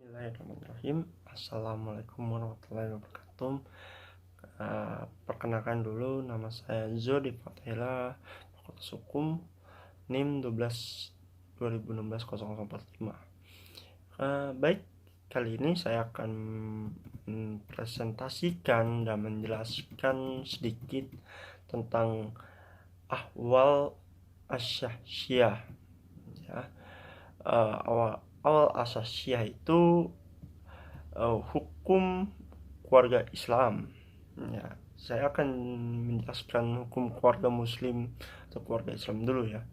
Bismillahirrahmanirrahim. Assalamualaikum warahmatullahi wabarakatuh. Perkenalkan dulu, nama saya Zodi Fatela, Fakultas Hukum, NIM 12 2016 0045. Baik, kali ini saya akan mempresentasikan dan menjelaskan sedikit tentang ahwal asyasyah. Ya, awal asyasyah itu hukum keluarga Islam. Ya, saya akan menjelaskan hukum keluarga Muslim atau keluarga Islam dulu ya.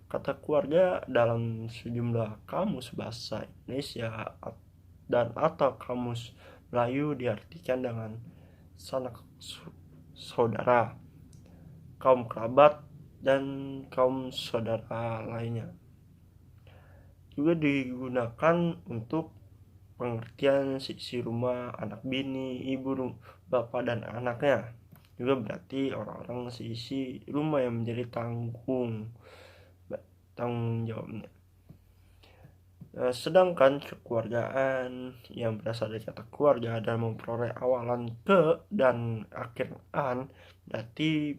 Kata keluarga dalam sejumlah kamus bahasa Indonesia dan atau kamus Melayu diartikan dengan sanak saudara, kaum kerabat, dan kaum saudara lainnya. Juga digunakan untuk pengertian seisi rumah, anak bini, ibu, bapak, dan anaknya. Juga berarti orang-orang seisi rumah yang menjadi tanggung jawabnya. Sedangkan kekeluargaan yang berasal dari kata keluarga dan memperoleh awalan ke dan akhir an, berarti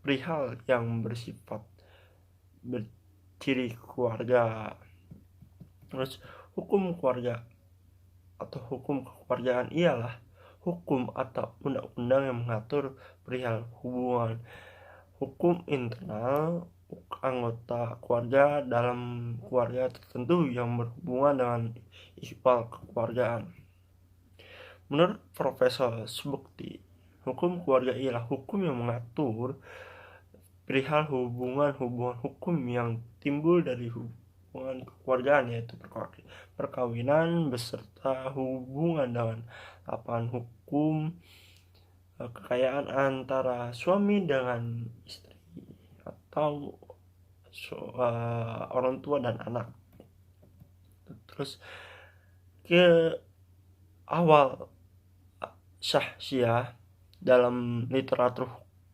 perihal yang bersifat berciri keluarga. Terus hukum keluarga atau hukum kekeluargaan ialah hukum atau undang-undang yang mengatur perihal hubungan hukum internal anggota keluarga dalam keluarga tertentu yang berhubungan dengan ikhwal kekeluargaan. Menurut Profesor Subukti, hukum keluarga ialah hukum yang mengatur perihal hubungan hukum yang timbul dari hubungan kekeluargaan, yaitu perkawinan beserta hubungan dengan lapangan hukum, kekayaan antara suami dengan istri atau orang tua dan anak. Terus ke awal syahyah dalam literatur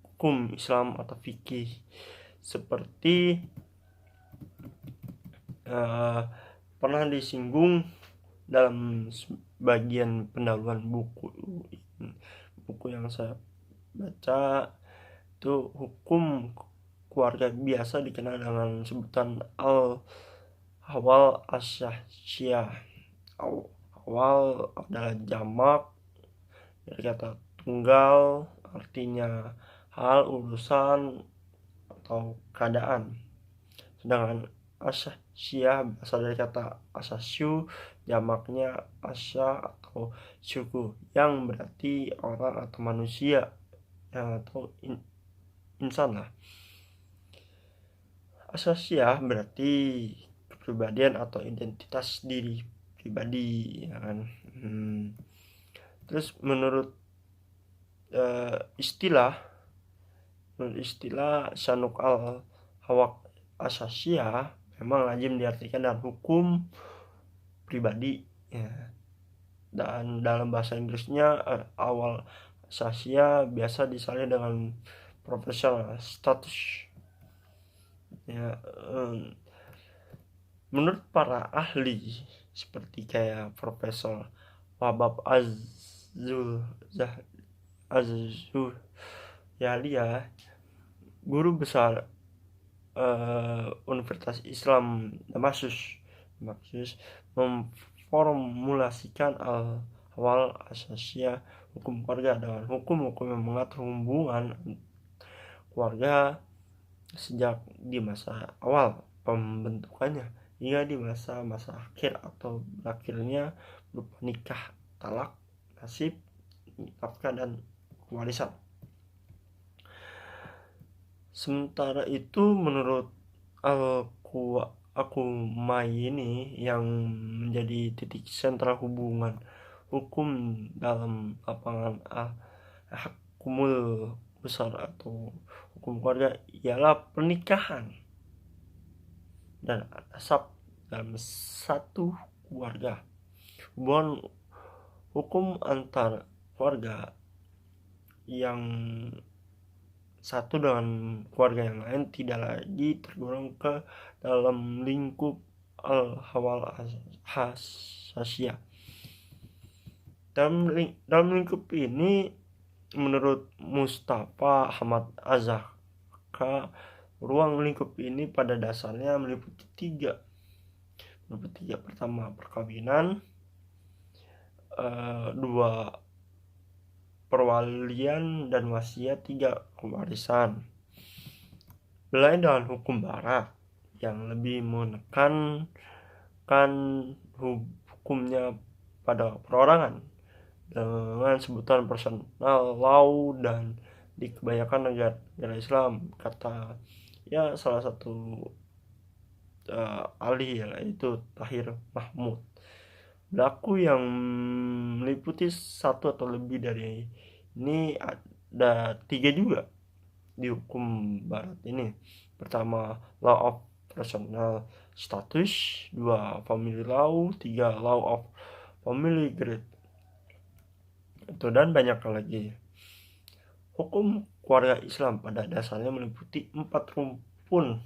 hukum Islam atau fikih seperti pernah disinggung dalam bagian pendahuluan buku yang saya baca. Itu hukum keluarga biasa dikenal dengan sebutan awal asyasyah. Awal adalah jamak dari kata tunggal, artinya hal, urusan, atau keadaan. Sedangkan asyasyah berasal dari kata asasyu, jamaknya asya atau suku, yang berarti orang atau manusia atau insan lah. Asyasyah berarti kepribadian atau identitas diri pribadi, ya kan? Terus menurut istilah Sanuk al-Hawaq asyasyah memang lazim diartikan dalam hukum pribadi ya. Dan dalam bahasa Inggrisnya awal asyasyah biasa disalin dengan professional status ya. Menurut para ahli seperti kayak Profesor Wahbab Az-Zuhyalia, guru besar Universitas Islam Damaskus, memformulasikan awal asyasyah hukum keluarga dengan hukum-hukum yang mengatur hubungan keluarga sejak di masa awal pembentukannya hingga di masa akhir atau berakhirnya berupa nikah, talak, nasib, nafkah, dan warisan. Sementara itu menurut Al-Qumai ini yang menjadi titik sentral hubungan hukum dalam lapangan hukumul besar atau hukum keluarga ialah pernikahan dan nasab dalam satu keluarga. Hubungan hukum antar keluarga yang satu dengan keluarga yang lain tidak lagi tergolong ke dalam lingkup al-hawal hasasiyah. Dalam lingkup ini, menurut Mustafa Ahmad Azhaka, ruang lingkup ini pada dasarnya meliputi tiga. Pertama, perkawinan, dua, perwalian dan wasiat, tiga, warisan. Belain dengan hukum barat yang lebih menekankan hukumnya pada perorangan dengan sebutan personal law, dan di kebanyakan negara Islam kata salah satu ahli yaitu Tahir Mahmud berlaku yang meliputi satu atau lebih dari ini. Ada tiga juga di hukum barat ini. Pertama, law of personal status, dua, family law, tiga, law of family grade. Itu dan banyak lagi. Hukum keluarga Islam pada dasarnya meliputi empat rumpun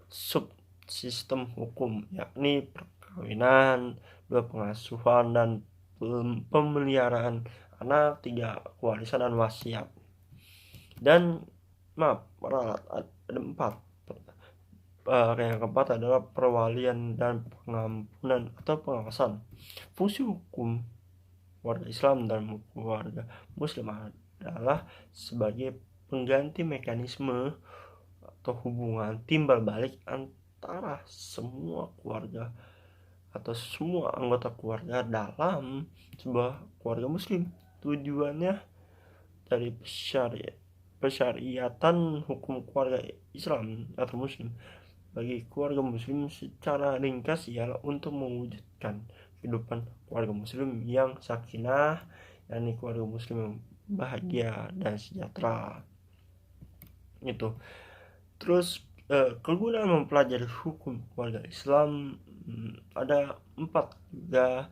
subsistem hukum, yakni perkawinan, dua, pengasuhan dan pemeliharaan anak, tiga, warisan dan wasiat. Dan ada empat. Yang keempat adalah perwalian dan pengampunan atau pengawasan. Fungsi hukum keluarga Islam dan keluarga Muslim adalah sebagai pengganti mekanisme atau hubungan timbal balik antara semua keluarga atau semua anggota keluarga dalam sebuah keluarga Muslim. Tujuannya dari persyariatan hukum keluarga Islam atau Muslim bagi keluarga Muslim secara ringkas ialah untuk mewujudkan kehidupan keluarga Muslim yang sakinah, yakni keluarga Muslim yang bahagia dan sejahtera. Itu. Terus kegunaan mempelajari hukum keluarga Islam ada 4 juga.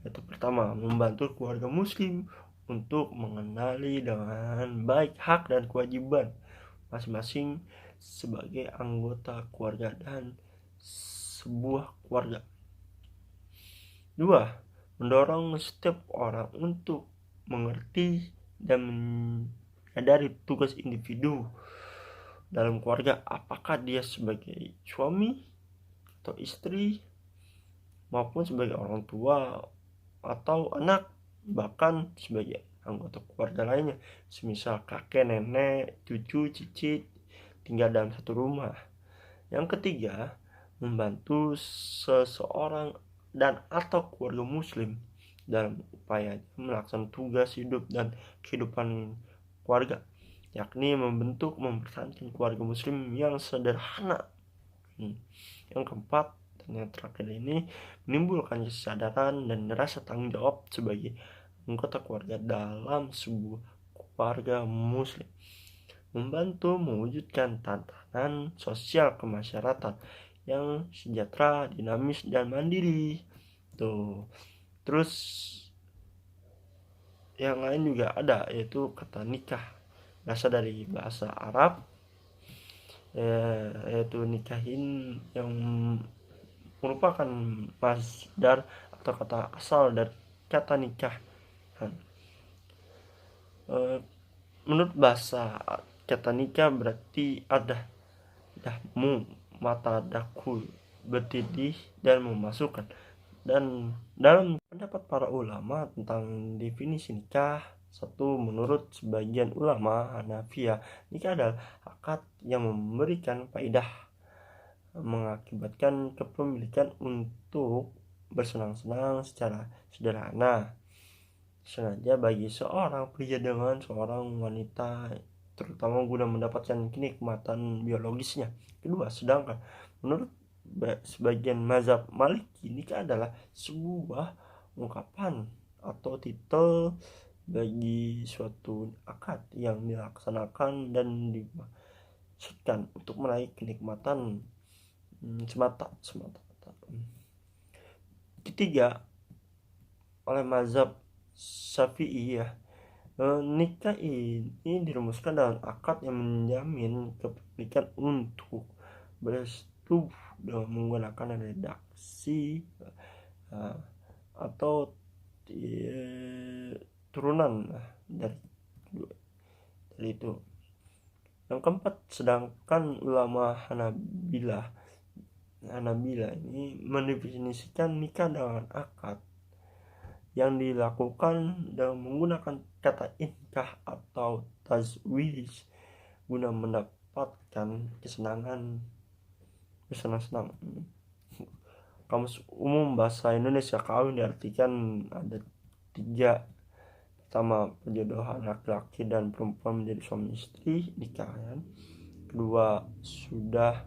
Yaitu pertama, membantu keluarga Muslim untuk mengenali dengan baik hak dan kewajiban masing-masing sebagai anggota keluarga dan sebuah keluarga. 2. Mendorong setiap orang untuk mengerti dan menyadari tugas individu dalam keluarga, apakah dia sebagai suami atau istri maupun sebagai orang tua atau anak, bahkan sebagai anggota keluarga lainnya, semisal kakek, nenek, cucu, cicit tinggal dalam satu rumah. Yang ketiga, membantu seseorang dan atau keluarga Muslim dalam upaya melaksanakan tugas hidup dan kehidupan keluarga, yakni mempertahankan keluarga Muslim yang sederhana. Yang keempat dan yang terakhir ini, menimbulkan kesadaran dan rasa tanggung jawab sebagai anggota keluarga dalam sebuah keluarga Muslim, membantu mewujudkan tatanan sosial kemasyarakatan yang sejahtera, dinamis dan mandiri. Tuh. Terus yang lain juga ada, yaitu kata nikah, berasal dari bahasa Arab, yaitu nikahin, yang merupakan masdar atau kata asal dari kata nikah. Menurut bahasa, kata nikah berarti dahmu, mata daku, bertidih dan memasukkan. Dan dalam pendapat para ulama tentang definisi nikah, satu, menurut sebagian ulama Hanafiyah, nikah adalah akad yang memberikan faedah, mengakibatkan kepemilikan untuk bersenang-senang secara sederhana sengaja bagi seorang pria dengan seorang wanita, terutama guna mendapatkan kenikmatan biologisnya. Kedua, sedangkan menurut sebagian mazhab Maliki, nikah adalah sebuah ungkapan atau titel bagi suatu akad yang dilaksanakan dan dimaksudkan untuk meraih kenikmatan semata. Ketiga, oleh mazhab Syafi'iyah, nikah ini dirumuskan dalam akad yang menjamin kepemilikan untuk bersetubuh dengan menggunakan redaksi atau turunan dari itu. Yang keempat, sedangkan ulama Hanabilah ini mendefinisikan nikah dengan akad yang dilakukan dengan menggunakan kata inkah atau tazwij guna mendapatkan bersenang-senang. Kamus Umum Bahasa Indonesia kawin diartikan ada 3. Pertama, perjodohan laki-laki dan perempuan menjadi suami istri, nikahan. Kedua, sudah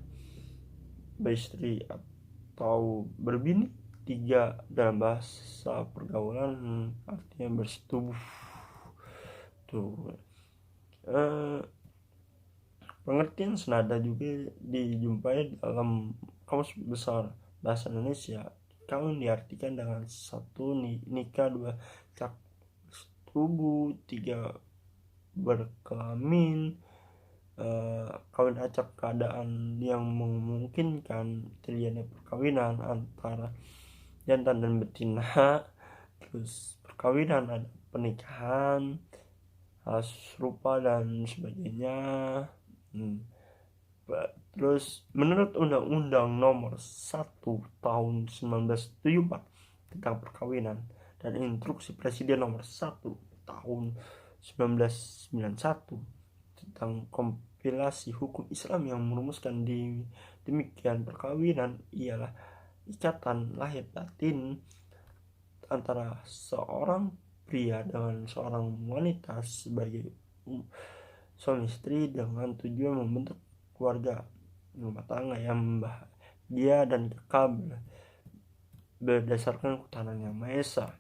beristri atau berbini. 3, dalam bahasa pergaulan artinya bersetubuh. Tuh. Pengertian senada juga dijumpai dalam Kamus Besar Bahasa Indonesia. Kawin diartikan dengan 1, nikah, 2, setubuh, 3, berkelamin. Kawin acak keadaan yang memungkinkan terjadinya perkawinan antara jantan dan betina. Terus perkawinan, ada pernikahan, serupa dan sebagainya. Terus menurut Undang-Undang Nomor 1 Tahun 1974 tentang perkawinan dan Instruksi Presiden Nomor 1 Tahun 1991 tentang kompilasi hukum Islam yang merumuskan demikian, perkawinan ialah ikatan lahir batin antara seorang pria dengan seorang wanita sebagai suami istri dengan tujuan membentuk keluarga rumah tangga yang bahagia dan kekal berdasarkan ketuhanan Yang Maha Esa.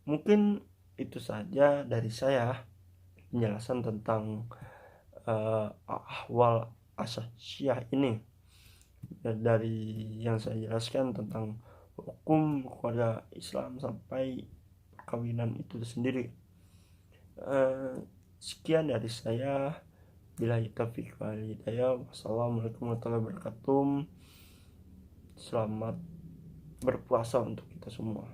Mungkin itu saja dari saya penjelasan tentang ahwal asyasiyah ini, dari yang saya jelaskan tentang hukum keluarga Islam sampai perkawinan itu sendiri. Sekian dari saya. Billahi taufiq wal hidayah. Wassalamualaikum warahmatullahi wabarakatuh. Selamat berpuasa untuk kita semua.